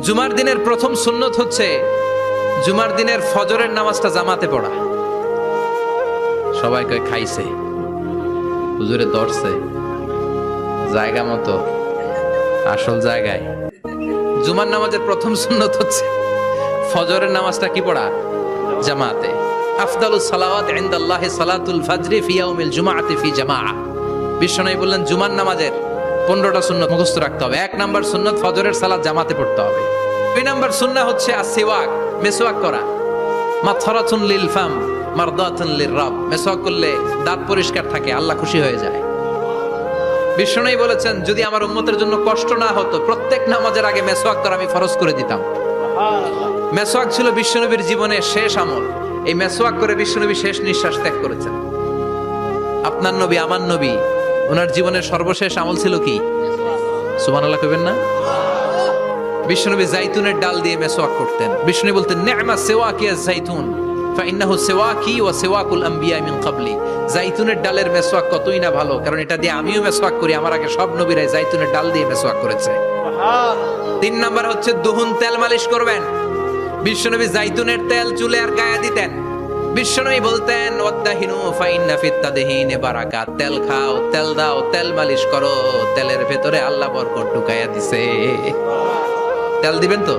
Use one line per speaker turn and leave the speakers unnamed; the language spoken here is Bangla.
জুমার দিনের প্রথম সুন্নত হচ্ছে জুমার দিনের ফজরের নামাজটা জামাতে পড়া। সবাই কয় খাইছে, হুজুরে ধরছে জায়গা মতো, আসল জায়গায়। জুমার নামাজের প্রথম সুন্নত হচ্ছে ফজরের নামাজটা কি পড়া? জামাতে। আফদালুস সালাওয়াত ইনদাল্লাহি সালাতুল ফাজরি ফি ইয়াউমিল জুমআতি ফি জামাআ। বিশ্বনবী বললেন জুমার নামাজের 15টা সুন্নত মুখস্থ রাখতে হবে। 1 নাম্বার সুন্নত ফজরের সালাত জামাতে পড়তে হবে। 2 নাম্বার সুন্নাহ হচ্ছে আসওয়াক, মেসওয়াক করা। মাতহারাতুন লিল ফাম মারদাতুন লির রাব। মেসওয়াক করলে দাঁত পরিষ্কার থাকে, আল্লাহ খুশি হয়ে যায়। বিশ্বনবী বলেছেন যদি আমার উম্মতের জন্য কষ্ট না হতো প্রত্যেক নামাজের আগে মেসওয়াক করা আমি ফরজ করে দিতাম। মেসওয়াক ছিল বিশ্বনবীর জীবনের শেষ আমল। এই মেসওয়াক করে বিশ্বনবী শেষ নিঃশ্বাস ত্যাগ করেছেন। আপনার নবী আমার নবী, ওনার জীবনের সর্বশেষ আমল ছিল কি? সুবহানাল্লাহ কইবেন না? বিশ্বনবী জাইতুনের ডাল দিয়ে মেসওয়াক করতেন। বিশ্বনবী বলতেন নি'মা সিওয়াকিয়া জাইতুন ফাইন্নাহু সিওয়াকি ওয়া সিওয়াকুল আমবিয়া মিন ক্বাবলি। জাইতুনের ডালের মেসওয়াক কতই না ভালো, কারণ এটা দিয়ে আমিও মেসওয়াক করি, আমার আগে সব নবীরাই জাইতুনের ডাল দিয়ে মেসওয়াক করেছে। সুবহানাল্লাহ। 3 নাম্বার হচ্ছে দুহুন, তেল মালিশ করবেন। বিশ্বনবী জাইতুনের তেল চুলে আর গায়ে দিতেন। বিশ্বনবী বলতেন ওয়াদাহিনু ফাইন্না ফিত তাদহিনে বারাকাত। তেল খাও, তেল দাও, তেল মালিশ করো, তেলের ভেতরে আল্লাহ বরকত ঢুকাইয়া দিছে। তেল দিবেন তো?